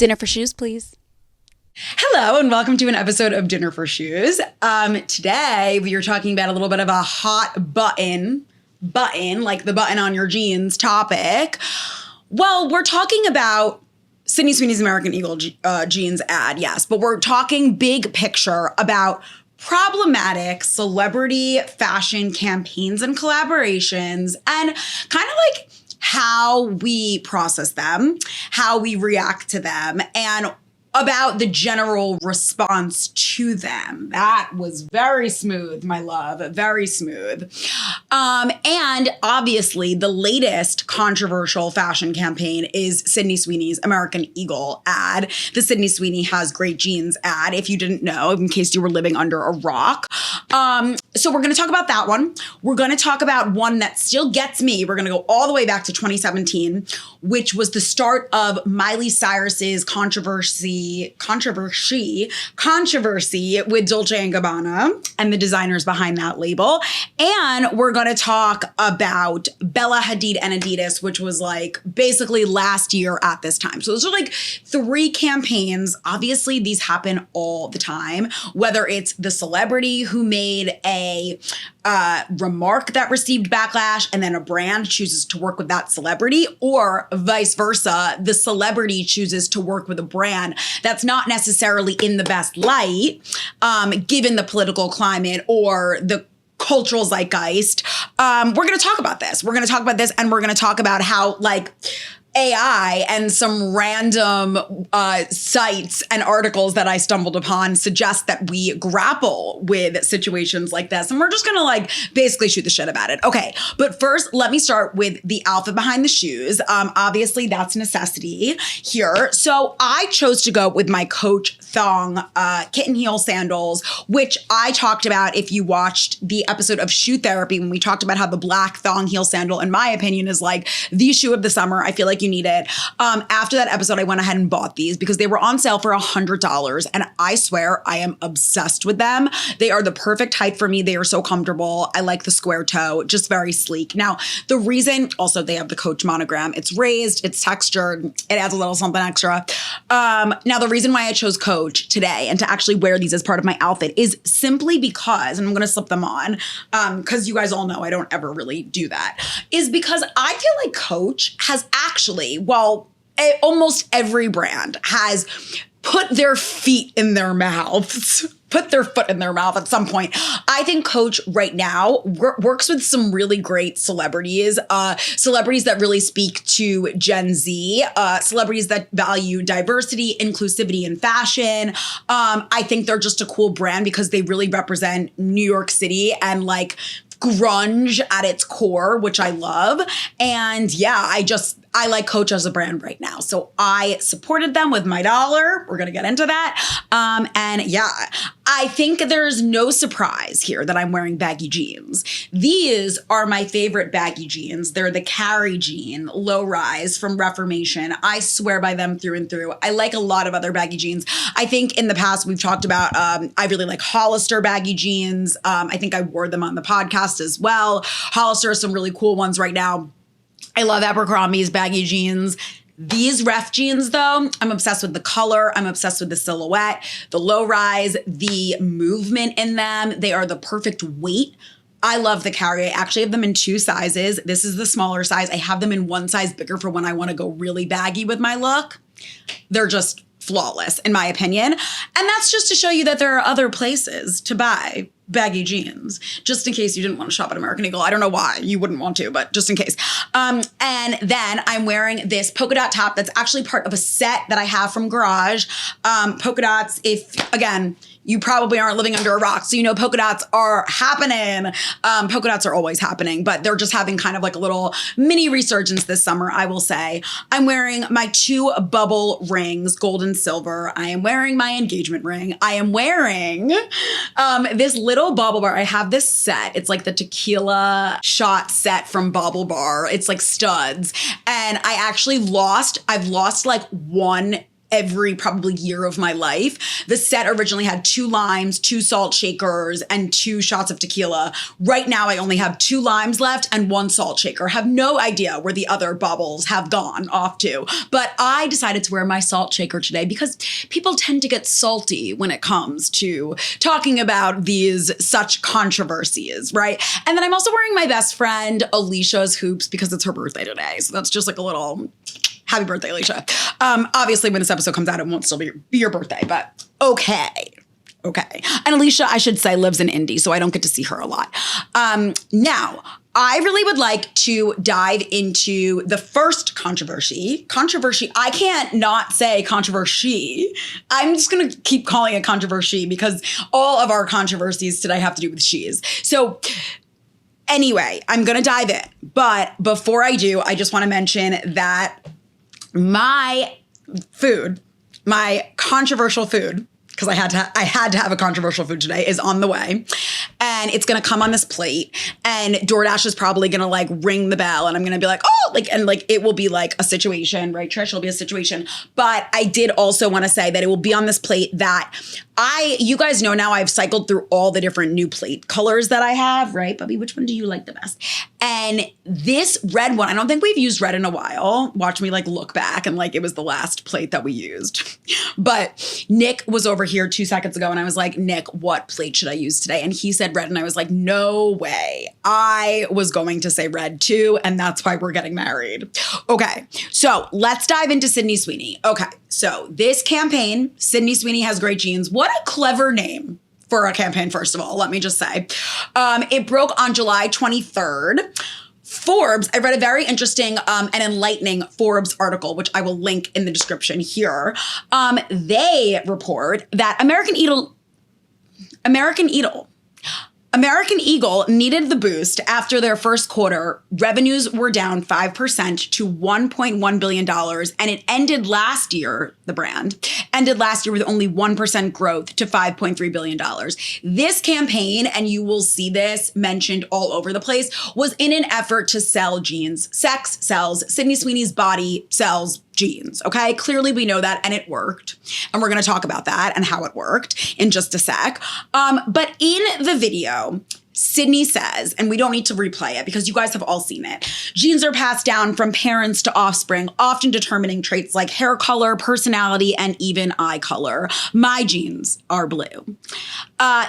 Dinner for shoes, please. Hello and welcome to an episode of Dinner for Shoes. Today we are talking about a little bit of a hot button, like the button on your jeans topic. Well, we're talking about Sydney Sweeney's American Eagle jeans ad, yes, but we're talking big picture about problematic celebrity fashion campaigns and collaborations and kind of like how we process them, how we react to them, and about the general response to them. That was very smooth, my love, very smooth. And obviously the latest controversial fashion campaign is Sydney Sweeney's American Eagle ad, the Sydney Sweeney Has Great Jeans ad, if you didn't know, in case you were living under a rock. So we're gonna talk about that one. We're gonna talk about one that still gets me. We're gonna go all the way back to 2017, which was the start of Miley Cyrus's controversy with Dolce Gabbana and the designers behind that label. And we're going to talk about Bella Hadid and Adidas, which was like basically last year at this time. So those are like three campaigns. Obviously, these happen all the time, whether it's the celebrity who made a remark that received backlash and then a brand chooses to work with that celebrity, or vice versa, the celebrity chooses to work with a brand that's not necessarily in the best light, given the political climate or the cultural zeitgeist. We're going to talk about this. We're going to talk about this, and we're going to talk about how like AI and some random sites and articles that I stumbled upon suggest that we grapple with situations like this. And we're just gonna like basically shoot the shit about it. Okay, but first, let me start with the outfit behind the shoes. Obviously, that's necessity here. So I chose to go with my Coach thong kitten heel sandals, which I talked about if you watched the episode of Shoe Therapy when we talked about how the black thong heel sandal, in my opinion, is like the shoe of the summer. I feel like you need it. After that episode, I went ahead and bought these because they were on sale for $100. And I swear I am obsessed with them. They are the perfect height for me. They are so comfortable. I like the square toe, just very sleek. Now, the reason, also they have the Coach monogram. It's raised, it's textured, it adds a little something extra. Now, the reason why I chose Coach today and to actually wear these as part of my outfit is simply because, and I'm going to slip them on because you guys all know I don't ever really do that, is because I feel like Coach has actually, well, almost every brand has put their feet in their mouths, put their foot in their mouth at some point. I think Coach right now works with some really great celebrities, celebrities that really speak to Gen Z, celebrities that value diversity, inclusivity in fashion. I think they're just a cool brand because they really represent New York City and like grunge at its core, which I love. And yeah, I like Coach as a brand right now. So I supported them with my dollar. We're going to get into that. And yeah, I think there's no surprise here that I'm wearing baggy jeans. These are my favorite baggy jeans. They're the Carry jean, low rise from Reformation. I swear by them through and through. I like a lot of other baggy jeans. I think in the past we've talked about, I really like Hollister baggy jeans. I think I wore them on the podcast as well. Hollister has some really cool ones right now. I love Abercrombie's baggy jeans. These Ref jeans, though, I'm obsessed with the color. I'm obsessed with the silhouette, the low rise, the movement in them. They are the perfect weight. I love the Carry. I actually have them in two sizes. This is the smaller size. I have them in one size bigger for when I want to go really baggy with my look. They're just flawless, in my opinion. And that's just to show you that there are other places to buy baggy jeans, just in case you didn't want to shop at American Eagle. I don't know why you wouldn't want to, but just in case. And then I'm wearing this polka dot top that's actually part of a set that I have from Garage. Polka dots, if, again, you probably aren't living under a rock, so you know polka dots are happening. Polka dots are always happening, but they're just having kind of like a little mini resurgence this summer, I will say. I'm wearing my two bubble rings, gold and silver. I am wearing my engagement ring. I am wearing this little bauble bar. I have this set. It's like the tequila shot set from Bauble Bar. It's like studs. And I've lost like one every probably year of my life. The set originally had 2 limes, 2 salt shakers, and 2 shots of tequila. Right now, I only have 2 limes left and 1 salt shaker. Have no idea where the other bubbles have gone off to. But I decided to wear my salt shaker today because people tend to get salty when it comes to talking about these such controversies, right? And then I'm also wearing my best friend Alicia's hoops because it's her birthday today. So that's just like a little happy birthday, Alicia. Obviously, when this episode comes out, it won't still be your birthday, but okay. Okay. And Alicia, I should say, lives in Indy, so I don't get to see her a lot. Now, I really would like to dive into the first controversy. I can't not say controversy. I'm just going to keep calling it controversy because all of our controversies today have to do with she's. So anyway, I'm going to dive in. But before I do, I just want to mention that my controversial food, because I had to have a controversial food today, is on the way. And it's gonna come on this plate. And DoorDash is probably gonna like ring the bell and I'm gonna be like, oh, like it will be like a situation, right? Trish, it'll be a situation. But I did also wanna say that it will be on this plate that you guys know now I've cycled through all the different new plate colors that I have, right? Bubby, which one do you like the best? And this red one, I don't think we've used red in a while. Watch me like look back and like it was the last plate that we used. But Nick was over here 2 seconds ago and I was like, Nick, what plate should I use today? And he said red and I was like, no way. I was going to say red too, and that's why we're getting married. Okay, so let's dive into Sydney Sweeney. Okay, so this campaign, Sydney Sweeney Has Great Jeans. What a clever name for a campaign, first of all, let me just say. It broke on July 23rd. Forbes, I read a very interesting and enlightening Forbes article, which I will link in the description here. They report that American Eagle needed the boost after their first quarter. Revenues were down 5% to $1.1 billion. And it ended last year, the brand ended last year with only 1% growth to $5.3 billion. This campaign, and you will see this mentioned all over the place, was in an effort to sell jeans. Sex sells. Sydney Sweeney's body sells jeans, okay? Clearly we know that, and it worked. And we're gonna talk about that and how it worked in just a sec. But in the video, Sydney says, and we don't need to replay it because you guys have all seen it, genes are passed down from parents to offspring, often determining traits like hair color, personality, and even eye color. My genes are blue.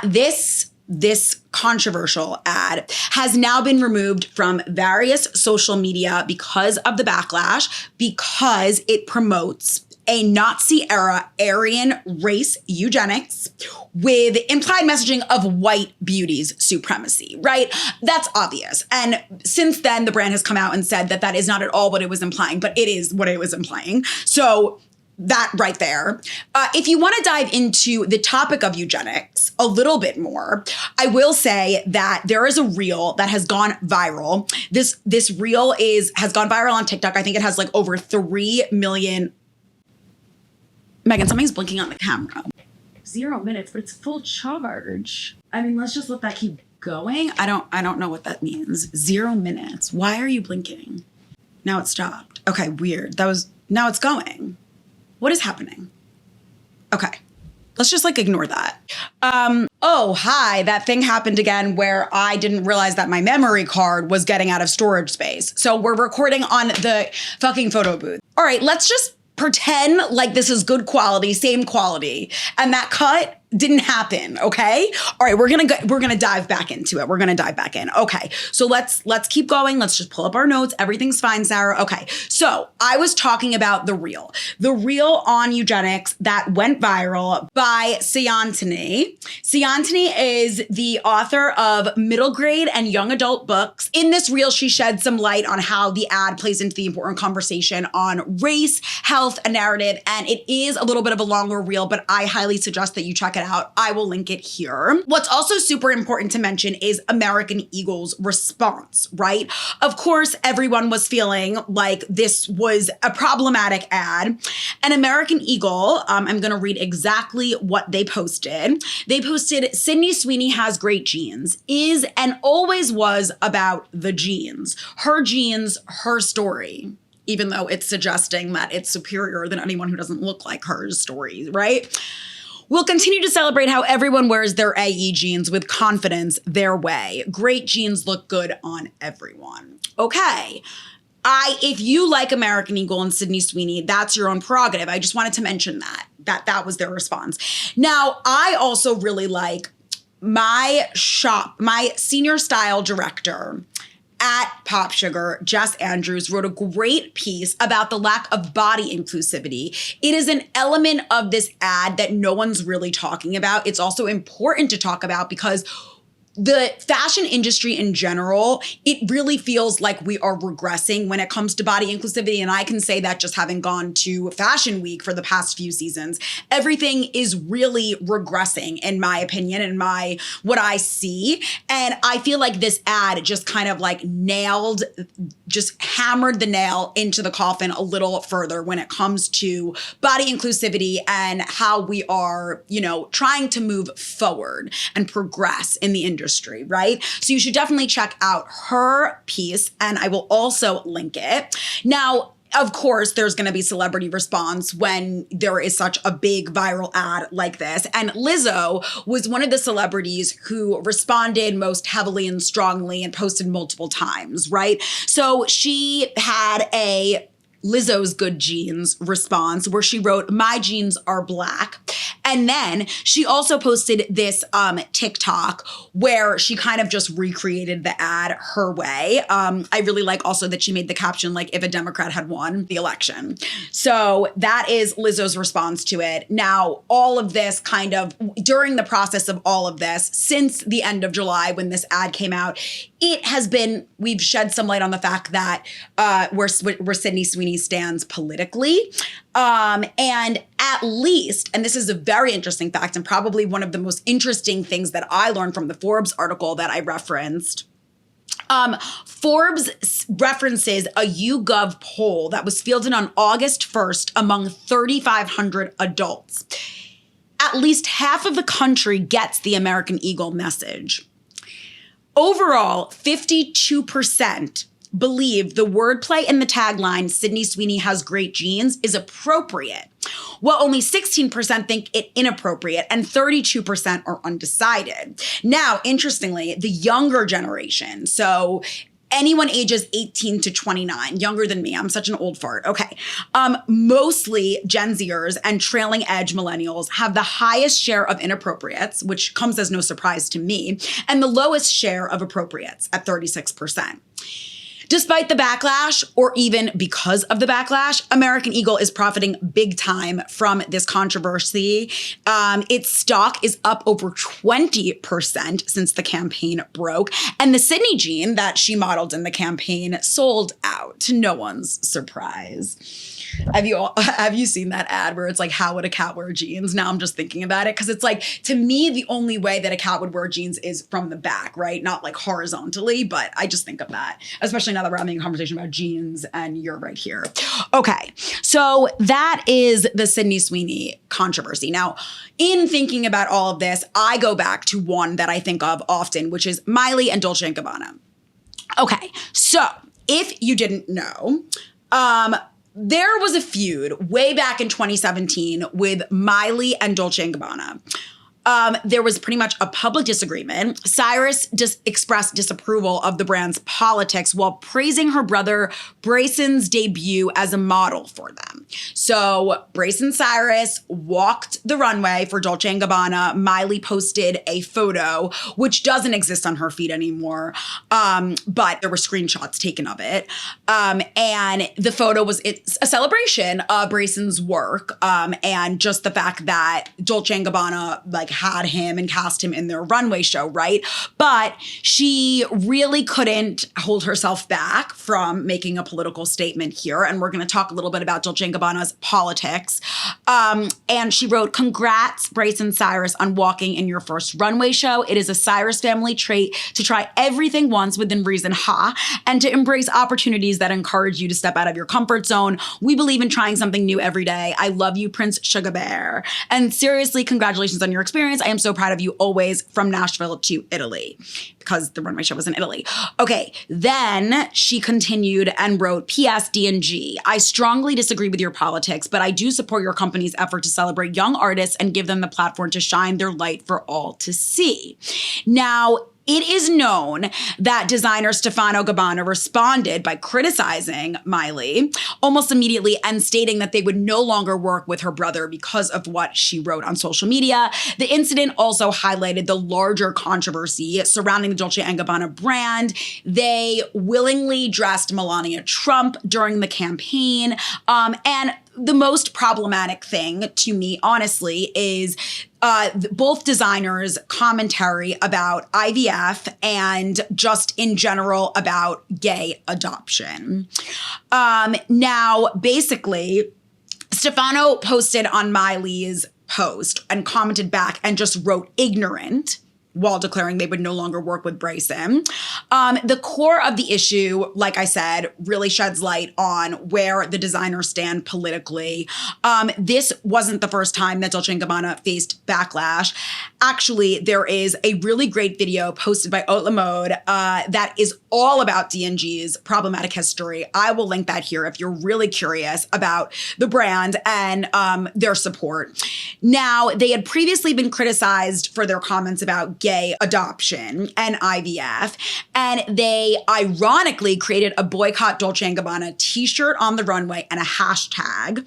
This controversial ad has now been removed from various social media because of the backlash, because it promotes a Nazi-era Aryan race eugenics with implied messaging of white beauty's supremacy, right? That's obvious. And since then, the brand has come out and said that that is not at all what it was implying, but it is what it was implying. So that right there. If you want to dive into the topic of eugenics a little bit more, I will say that there is a reel that has gone viral. This reel has gone viral on TikTok. I think it has like over 3 million. Megan, something's blinking on the camera. 0 minutes, but it's full charge. I mean, let's just let that keep going. I don't know what that means. 0 minutes. Why are you blinking? Now it stopped. Okay, weird. Now it's going. What is happening? Okay, let's just like ignore that. Oh, hi, that thing happened again where I didn't realize that my memory card was getting out of storage space. So we're recording on the fucking photo booth. All right, let's just pretend like this is good quality, same quality. And that cut didn't happen, okay? All right, we're gonna dive back into it. We're gonna dive back in. Okay, so let's keep going. Let's just pull up our notes. Everything's fine, Sarah. Okay, so I was talking about the reel on eugenics that went viral by Siantini. Siantini is the author of middle grade and young adult books. In this reel, she shed some light on how the ad plays into the important conversation on race, health, and narrative. And it is a little bit of a longer reel, but I highly suggest that you check it out. I will link it here. What's also super important to mention is American Eagle's response, right? Of course, everyone was feeling like this was a problematic ad. And American Eagle, I'm gonna read exactly what they posted. They posted, Sydney Sweeney Has Great Jeans, is and always was about the jeans. Her story. even though it's suggesting that it's superior than anyone who doesn't look like her story, right? We'll continue to celebrate how everyone wears their AE jeans with confidence their way. Great jeans look good on everyone. Okay. If you like American Eagle and Sydney Sweeney, that's your own prerogative. I just wanted to mention that was their response. Now, I also really like my senior style director at Pop Sugar, Jess Andrews, wrote a great piece about the lack of body inclusivity. It is an element of this ad that no one's really talking about. It's also important to talk about because the fashion industry in general, it really feels like we are regressing when it comes to body inclusivity. And I can say that just having gone to Fashion Week for the past few seasons, everything is really regressing in my opinion and what I see. And I feel like this ad just kind of like just hammered the nail into the coffin a little further when it comes to body inclusivity and how we are, trying to move forward and progress in the industry. Right? So you should definitely check out her piece, and I will also link it. Now, of course, there's going to be celebrity response when there is such a big viral ad like this. And Lizzo was one of the celebrities who responded most heavily and strongly and posted multiple times, right? So she had a Lizzo's Good Jeans response where she wrote, "My jeans are black." And then she also posted this TikTok where she kind of just recreated the ad her way. I really like also that she made the caption like, if a Democrat had won the election. So that is Lizzo's response to it. Now, all of this kind of, during the process of all of this, since the end of July when this ad came out, we've shed some light on the fact that where Sydney Sweeney stands politically. And at least, and this is a very interesting fact and probably one of the most interesting things that I learned from the Forbes article that I referenced, Forbes references a YouGov poll that was fielded on August 1st among 3,500 adults. At least half of the country gets the American Eagle message. Overall, 52% believe the wordplay in the tagline, "Sydney Sweeney has great jeans," is appropriate, while only 16% think it inappropriate and 32% are undecided. Now, interestingly, the younger generation, so anyone ages 18 to 29, younger than me, I'm such an old fart, okay. Mostly Gen Zers and trailing edge millennials have the highest share of inappropriates, which comes as no surprise to me, and the lowest share of appropriates at 36%. Despite the backlash, or even because of the backlash, American Eagle is profiting big time from this controversy. Its stock is up over 20% since the campaign broke. And the Sydney jean that she modeled in the campaign sold out, to no one's surprise. Have you seen that ad where it's like, how would a cat wear jeans? Now I'm just thinking about it because it's like, to me, the only way that a cat would wear jeans is from the back, right? Not like horizontally, but I just think of that, especially now that we're having a conversation about jeans and you're right here. Okay, so that is the Sydney Sweeney controversy. Now, in thinking about all of this, I go back to one that I think of often, which is Miley and Dolce Gabbana. Okay, so if you didn't know, there was a feud way back in 2017 with Miley and Dolce & Gabbana. There was pretty much a public disagreement. Cyrus expressed disapproval of the brand's politics while praising her brother Brayson's debut as a model for them. So Brayson Cyrus walked the runway for Dolce & Gabbana. Miley posted a photo, which doesn't exist on her feed anymore, but there were screenshots taken of it. And the photo it's a celebration of Brayson's work and just the fact that Dolce & Gabbana had him and cast him in their runway show, right? But she really couldn't hold herself back from making a political statement here. And we're going to talk a little bit about Dolce & Gabbana's politics. And she wrote, "Congrats, Brayson Cyrus, on walking in your first runway show. It is a Cyrus family trait to try everything once within reason, and to embrace opportunities that encourage you to step out of your comfort zone. We believe in trying something new every day. I love you, Prince Sugar Bear. And seriously, congratulations on your experience. experience. I am so proud of you always, from Nashville to Italy, because the runway show was in Italy. Okay, then she continued and wrote, P.S. D&G, I strongly disagree with your politics, but I do support your company's effort to celebrate young artists and give them the platform to shine their light for all to see. Now, it is known that designer Stefano Gabbana responded by criticizing Miley almost immediately and stating that they would no longer work with her brother because of what she wrote on social media. The incident also highlighted the larger controversy surrounding the Dolce & Gabbana brand. They willingly dressed Melania Trump during the campaign. And the most problematic thing to me, honestly, is both designers' commentary about IVF and just in general about gay adoption. Now, basically, Stefano posted on Miley's post and commented back and just wrote ignorant while declaring they would no longer work with Bryson. The core of the issue, like I said, really sheds light on where the designers stand politically. This wasn't the first time that Dolce & Gabbana faced backlash. Actually, there is a really great video posted by Haute La Mode that is all about D&G's problematic history. I will link that here if you're really curious about the brand and their support. Now, they had previously been criticized for their comments about gay adoption and IVF, and they ironically created a Boycott Dolce & Gabbana t-shirt on the runway and a hashtag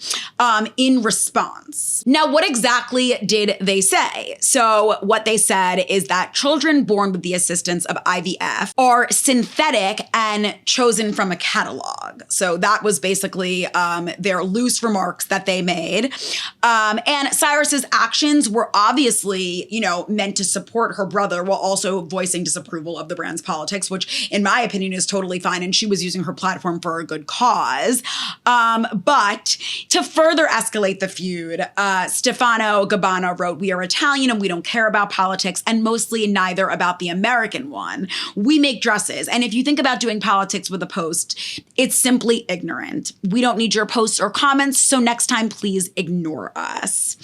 in response. Now, what exactly did they say? So what they said is that children born with the assistance of IVF are synthetic and chosen from a catalog. So that was basically their loose remarks that they made. And Cyrus's actions were obviously, meant to support her brother while also voicing disapproval of the brand's politics, which in my opinion is totally fine. And she was using her platform for a good cause. But to further escalate the feud, Stefano Gabbana wrote, "We are Italian and we don't care about politics, and mostly neither about the American one. We make dresses. And if you think about doing politics with a post, it's simply ignorant. We don't need your posts or comments, so next time, please ignore us."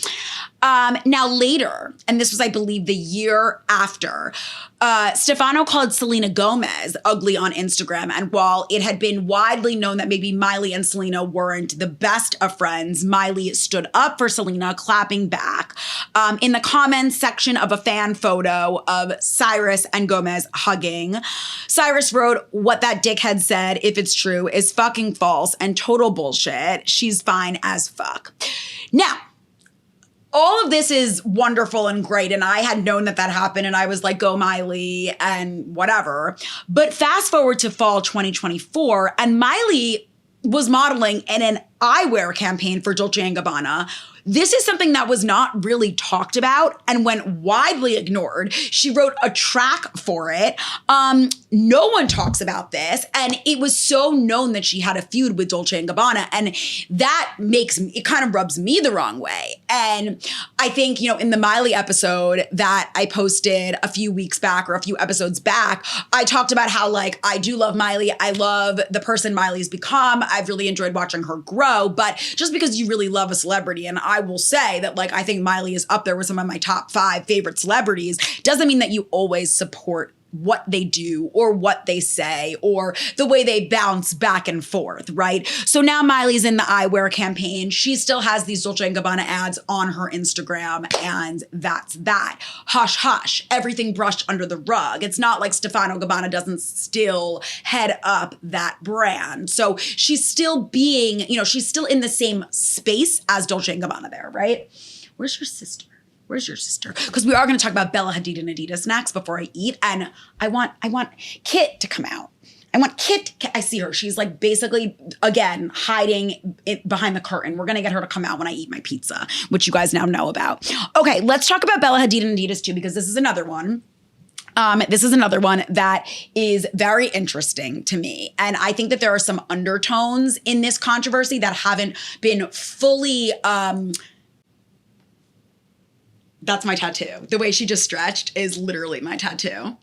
Now later, and this was, I believe, the year after, Stefano called Selena Gomez ugly on Instagram. And while it had been widely known that maybe Miley and Selena weren't the best of friends, Miley stood up for Selena, clapping back. In the comments section of a fan photo of Cyrus and Gomez hugging, Cyrus wrote, "What that dickhead said, if it's true, is fucking false and total bullshit. She's fine as fuck." Now, all of this is wonderful and great, and I had known that happened, and I was like, go Miley, and whatever. But fast forward to fall 2024, and Miley was modeling in an eyewear campaign for Dolce & Gabbana. This is something that was not really talked about and went widely ignored. She wrote a track for it. No one talks about this. And it was so known that she had a feud with Dolce & Gabbana. And that it kind of rubs me the wrong way. And I think, in the Miley episode that I posted a few weeks back or a few episodes back, I talked about how, I do love Miley. I love the person Miley's become. I've really enjoyed watching her grow. But just because you really love a celebrity, and I will say that, I think Miley is up there with some of my top 5 favorite celebrities, doesn't mean that you always support what they do or what they say or the way they bounce back and forth, right? So now Miley's in the eyewear campaign. She still has these Dolce & Gabbana ads on her Instagram, and that's that. Hush, hush. Everything brushed under the rug. It's not like Stefano Gabbana doesn't still head up that brand. So she's still being, she's still in the same space as Dolce & Gabbana there, right? Where's your sister? Where's your sister? Because we are going to talk about Bella Hadid and Adidas next before I eat. And I want Kit to come out. I want Kit. I see her. She's basically, again, hiding behind the curtain. We're going to get her to come out when I eat my pizza, which you guys now know about. Okay, let's talk about Bella Hadid and Adidas too, because this is another one. This is another one that is very interesting to me. And I think that there are some undertones in this controversy that haven't been fully... That's my tattoo. The way she just stretched is literally my tattoo.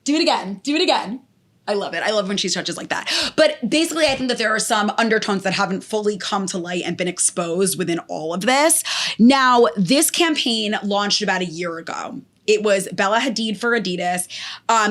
Do it again. Do it again. I love it. I love when she stretches like that. But basically, I think that there are some undertones that haven't fully come to light and been exposed within all of this. Now, this campaign launched about a year ago. It was Bella Hadid for Adidas.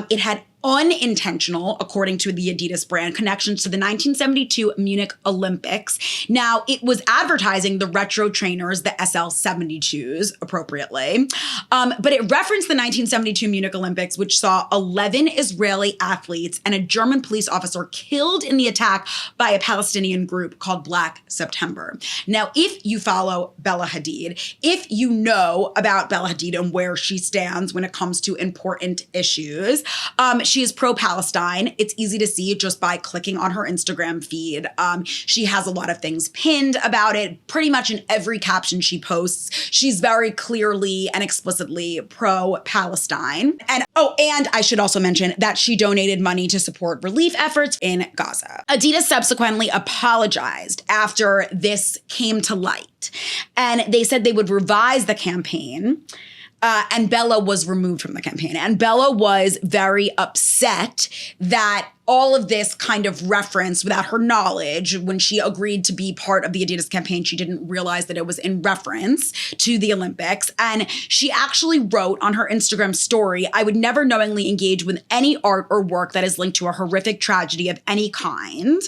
It had unintentional, according to the Adidas brand, connections to the 1972 Munich Olympics. Now, it was advertising the retro trainers, the SL72s, appropriately. But it referenced the 1972 Munich Olympics, which saw 11 Israeli athletes and a German police officer killed in the attack by a Palestinian group called Black September. Now, if you follow Bella Hadid, if you know about Bella Hadid and where she stands when it comes to important issues, she is pro-Palestine. It's easy to see just by clicking on her Instagram feed. She has a lot of things pinned about it. Pretty much in every caption she posts, she's very clearly and explicitly pro-Palestine. And I should also mention that she donated money to support relief efforts in Gaza. Adidas subsequently apologized after this came to light. And they said they would revise the campaign. And Bella was removed from the campaign. And Bella was very upset that all of this kind of reference without her knowledge. When she agreed to be part of the Adidas campaign, she didn't realize that it was in reference to the Olympics. And she actually wrote on her Instagram story, "I would never knowingly engage with any art or work that is linked to a horrific tragedy of any kind.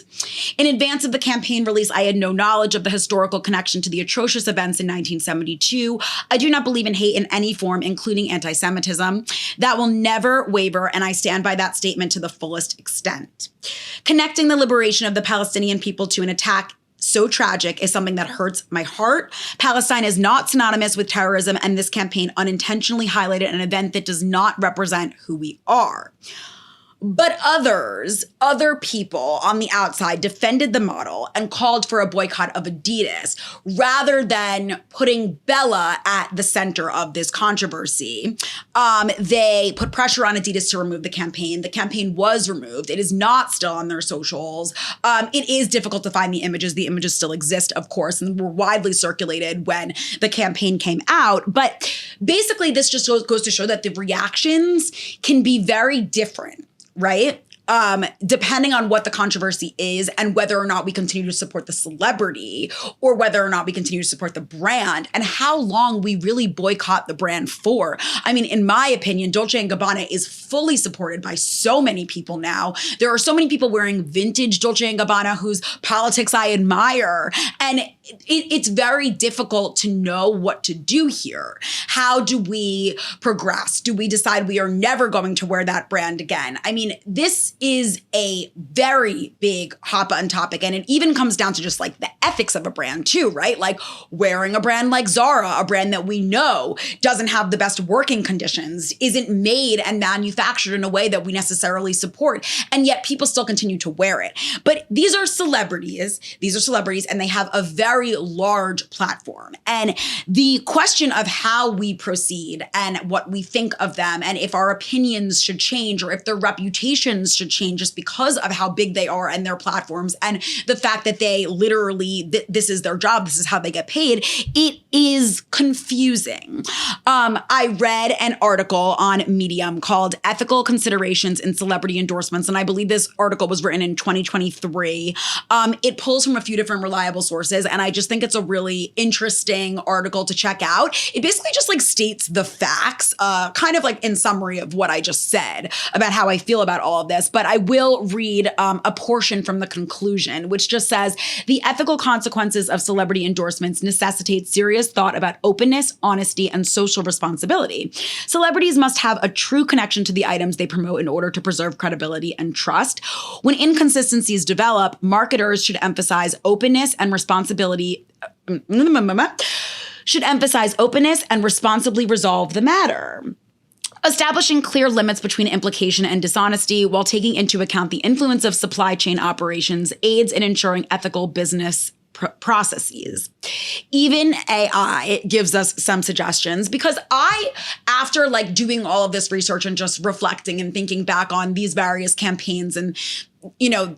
In advance of the campaign release, I had no knowledge of the historical connection to the atrocious events in 1972. I do not believe in hate in any form, including anti-Semitism. That will never waver, and I stand by that statement to the fullest extent. Connecting the liberation of the Palestinian people to an attack so tragic is something that hurts my heart. Palestine is not synonymous with terrorism, and this campaign unintentionally highlighted an event that does not represent who we are." But other people on the outside defended the model and called for a boycott of Adidas rather than putting Bella at the center of this controversy. They put pressure on Adidas to remove the campaign. The campaign was removed. It is not still on their socials. It is difficult to find the images. The images still exist, of course, and were widely circulated when the campaign came out. But basically, this just goes to show that the reactions can be very different, right? Depending on what the controversy is and whether or not we continue to support the celebrity or whether or not we continue to support the brand and how long we really boycott the brand for. I mean, in my opinion, Dolce & Gabbana is fully supported by so many people now. There are so many people wearing vintage Dolce & Gabbana whose politics I admire. And it's very difficult to know what to do here. How do we progress? Do we decide we are never going to wear that brand again? I mean, this is a very big hot button topic. And it even comes down to just like the ethics of a brand too, right? Like wearing a brand like Zara, a brand that we know doesn't have the best working conditions, isn't made and manufactured in a way that we necessarily support. And yet people still continue to wear it. But these are celebrities and they have a very large platform. And the question of how we proceed and what we think of them and if our opinions should change or if their reputations should change just because of how big they are and their platforms and the fact that they literally, this is their job, this is how they get paid, it is confusing. I read an article on Medium called Ethical Considerations in Celebrity Endorsements, and I believe this article was written in 2023. It pulls from a few different reliable sources, and I just think it's a really interesting article to check out. It basically just like states the facts, kind of like in summary of what I just said about how I feel about all of this. But I will read a portion from the conclusion, which just says, the ethical consequences of celebrity endorsements necessitate serious thought about openness, honesty, and social responsibility. Celebrities must have a true connection to the items they promote in order to preserve credibility and trust. When inconsistencies develop, marketers should emphasize openness and responsibly resolve the matter. Establishing clear limits between implication and dishonesty while taking into account the influence of supply chain operations aids in ensuring ethical business processes. Even AI gives us some suggestions because after like doing all of this research and just reflecting and thinking back on these various campaigns and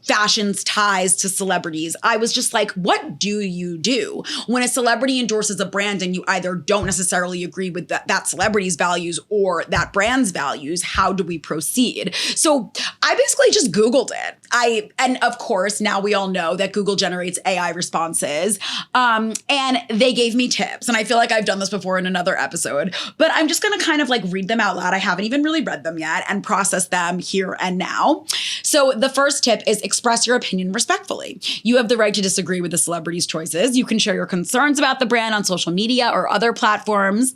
fashion's ties to celebrities, I was just like, what do you do when a celebrity endorses a brand and you either don't necessarily agree with that celebrity's values or that brand's values? How do we proceed? So I basically just Googled it. And of course, now we all know that Google generates AI responses. And they gave me tips. And I feel like I've done this before in another episode, but I'm just going to kind of like read them out loud. I haven't even really read them yet and process them here and now. So the first tip is express your opinion respectfully. You have the right to disagree with the celebrity's choices. You can share your concerns about the brand on social media or other platforms.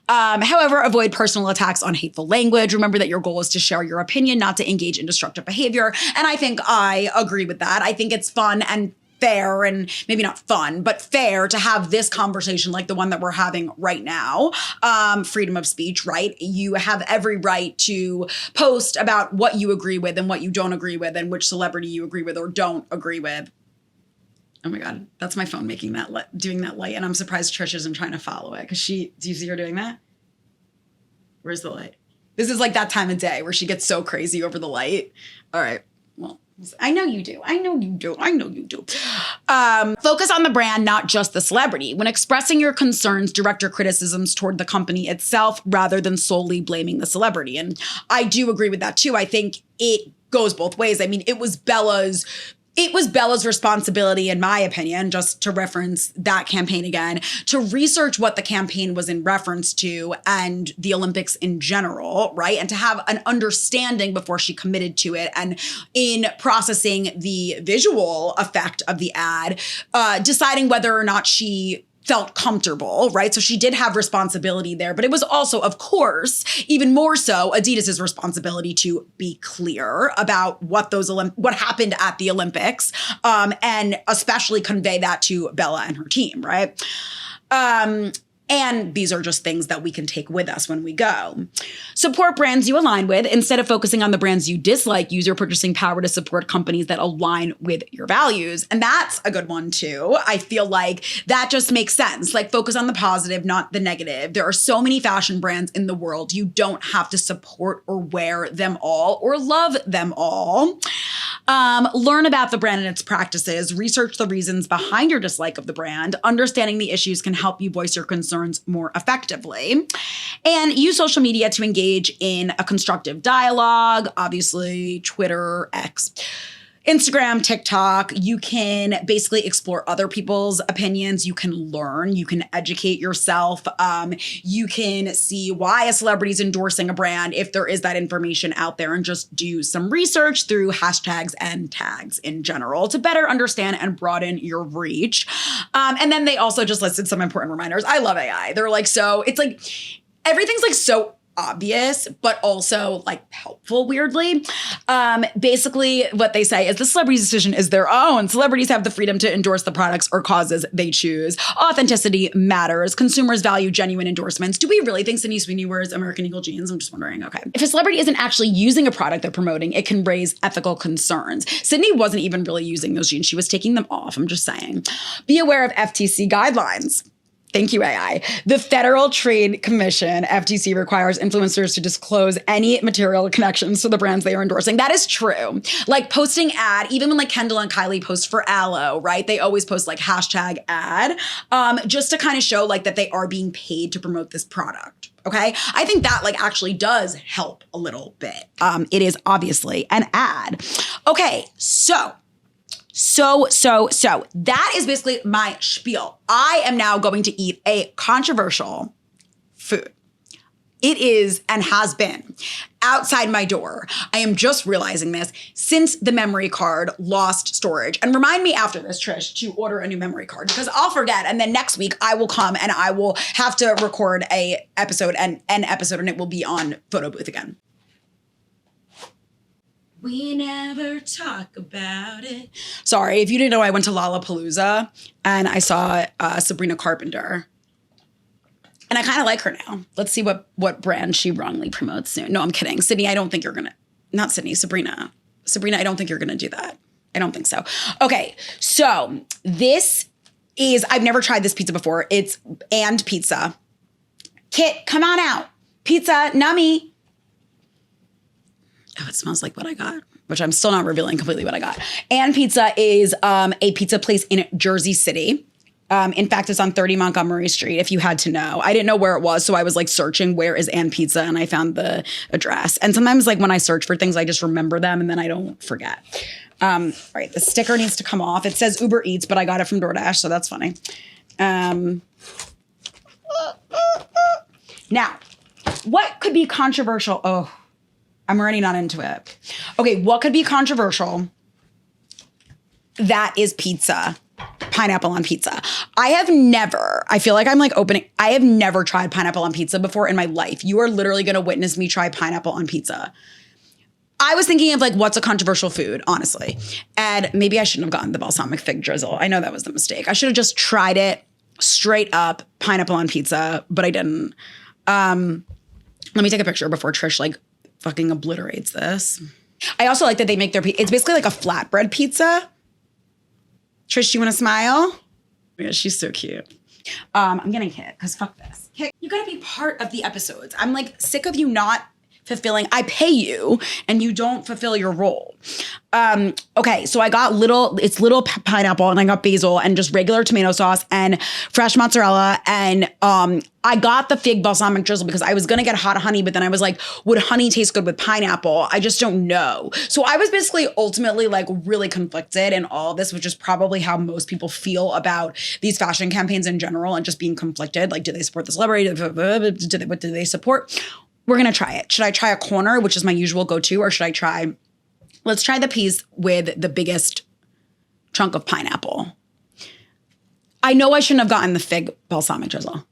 However, avoid personal attacks on hateful language. Remember that your goal is to share your opinion, not to engage in destructive behavior. And I think I agree with that. I think it's fun and fair, and maybe not fun, but fair to have this conversation like the one that we're having right now. Freedom of speech, right? You have every right to post about what you agree with and what you don't agree with and which celebrity you agree with or don't agree with. Oh my God, that's my phone making that, doing that light. And I'm surprised Trish isn't trying to follow it because do you see her doing that? Where's the light? This is like that time of day where she gets so crazy over the light. All right, well, I know you do. I know you do. I know you do. Focus on the brand, not just the celebrity. When expressing your concerns, direct your criticisms toward the company itself rather than solely blaming the celebrity. And I do agree with that too. I think it goes both ways. I mean, it was Bella's responsibility, in my opinion, just to reference that campaign again, to research what the campaign was in reference to and the Olympics in general, right? And to have an understanding before she committed to it. And in processing the visual effect of the ad, deciding whether or not she felt comfortable, right? So she did have responsibility there, but it was also, of course, even more so Adidas's responsibility to be clear about what happened at the Olympics, and especially convey that to Bella and her team, right? And these are just things that we can take with us when we go. Support brands you align with. Instead of focusing on the brands you dislike, use your purchasing power to support companies that align with your values. And that's a good one too. I feel like that just makes sense. Like focus on the positive, not the negative. There are so many fashion brands in the world. You don't have to support or wear them all or love them all. Learn about the brand and its practices. Research the reasons behind your dislike of the brand. Understanding the issues can help you voice your concerns more effectively. And use social media to engage in a constructive dialogue. Obviously, Twitter, X, Instagram, TikTok. You can basically explore other people's opinions. You can learn. You can educate yourself. You can see why a celebrity is endorsing a brand if there is that information out there, and just do some research through hashtags and tags in general to better understand and broaden your reach. And then they also just listed some important reminders. I love AI. They're like, so it's like everything's like so obvious, but also like helpful weirdly. Basically what they say is the celebrity's decision is their own. Celebrities have the freedom to endorse the products or causes they choose. Authenticity matters. Consumers value genuine endorsements. Do we really think Sydney Sweeney wears American Eagle jeans? I'm just wondering. Okay. If a celebrity isn't actually using a product they're promoting, it can raise ethical concerns. Sydney wasn't even really using those jeans. She was taking them off. I'm just saying. Be aware of FTC guidelines. Thank you, AI. The Federal Trade Commission, FTC, requires influencers to disclose any material connections to the brands they are endorsing. That is true. Like posting ad, even when like Kendall and Kylie post for Aloe, right? They always post like hashtag ad, just to kind of show like that they are being paid to promote this product. Okay. I think that like actually does help a little bit. It is obviously an ad. Okay. So that is basically my spiel. I am now going to eat a controversial food. It is and has been outside my door. I am just realizing this since the memory card lost storage. And remind me after this, Trish, to order a new memory card because I'll forget. And then next week I will come and I will have to record an episode and it will be on Photo Booth again. We never talk about it. Sorry, if you didn't know, I went to Lollapalooza and I saw Sabrina Carpenter. And I kind of like her now. Let's see what brand she wrongly promotes soon. No, I'm kidding. Sydney, I don't think you're going to. Not Sydney, Sabrina. Sabrina, I don't think you're going to do that. I don't think so. Okay, so this is, I've never tried this pizza before. It's and pizza. Kit, come on out. Pizza, nummy. Oh, it smells like what I got. which I'm still not revealing completely what I got. And Pizza is a pizza place in Jersey City. In fact, it's on 30 Montgomery Street, if you had to know. I didn't know where it was, so I was like searching where is And Pizza, and I found the address. And sometimes like when I search for things, I just remember them and then I don't forget. All right, the sticker needs to come off. It says Uber Eats, but I got it from DoorDash, so that's funny. Now, what could be controversial? Oh, I'm already not into it. Okay, what could be controversial? That is pizza. Pineapple on pizza. I feel like I'm like I have never tried pineapple on pizza before in my life. You are literally going to witness me try pineapple on pizza. I was thinking of like, what's a controversial food, honestly. And maybe I shouldn't have gotten the balsamic fig drizzle. I know that was the mistake. I should have just tried it straight up, pineapple on pizza, but I didn't. Let me take a picture before Trish like fucking obliterates this. I also like that they make it's basically like a flatbread pizza. Trish, you want to smile? Yeah, she's so cute. I'm getting hit because fuck this. You gotta be part of the episodes. I'm like sick of you not fulfilling. I pay you and you don't fulfill your role. Okay, so I got little pineapple and I got basil and just regular tomato sauce and fresh mozzarella. And I got the fig balsamic drizzle because I was gonna get hot honey, but then I was like, would honey taste good with pineapple? I just don't know. So I was basically ultimately like really conflicted in all of this, which is probably how most people feel about these fashion campaigns in general and just being conflicted. Like, do they support the celebrity? What do they support? We're gonna try it. Should I try a corner, which is my usual go-to, or should I let's try the piece with the biggest chunk of pineapple. I know I shouldn't have gotten the fig balsamic drizzle.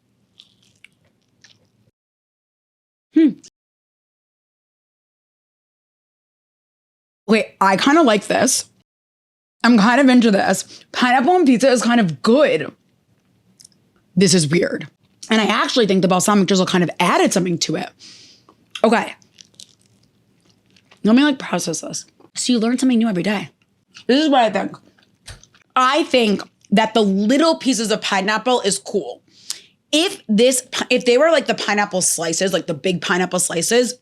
Wait, I kind of like this. I'm kind of into this. Pineapple on pizza is kind of good. This is weird. And I actually think the balsamic drizzle kind of added something to it. Okay. Let me like process this. So you learn something new every day. This is what I think. I think that the little pieces of pineapple is cool. If they were like the pineapple slices, like the big pineapple slices,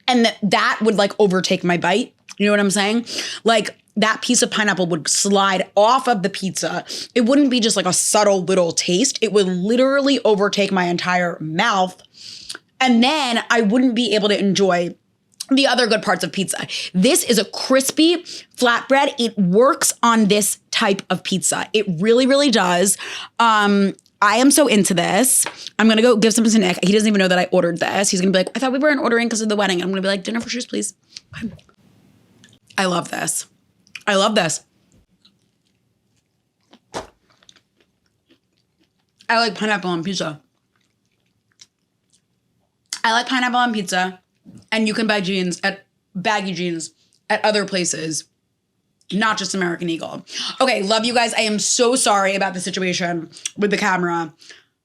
and that would like overtake my bite. You know what I'm saying? Like that piece of pineapple would slide off of the pizza. It wouldn't be just like a subtle little taste. It would literally overtake my entire mouth. And then I wouldn't be able to enjoy the other good parts of pizza. This is a crispy flatbread. It works on this type of pizza. It really, really does. I am so into this. I'm going to go give some to Nick. He doesn't even know that I ordered this. He's going to be like, I thought we weren't ordering because of the wedding. I'm going to be like, dinner for shoes, please. Okay. I love this. I love this. I like pineapple on pizza. I like pineapple on pizza. And you can buy baggy jeans at other places, not just American Eagle. Okay, love you guys. I am so sorry about the situation with the camera.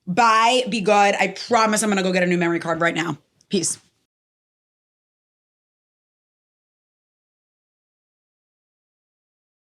Bye, be good. I promise I'm gonna go get a new memory card right now. Peace.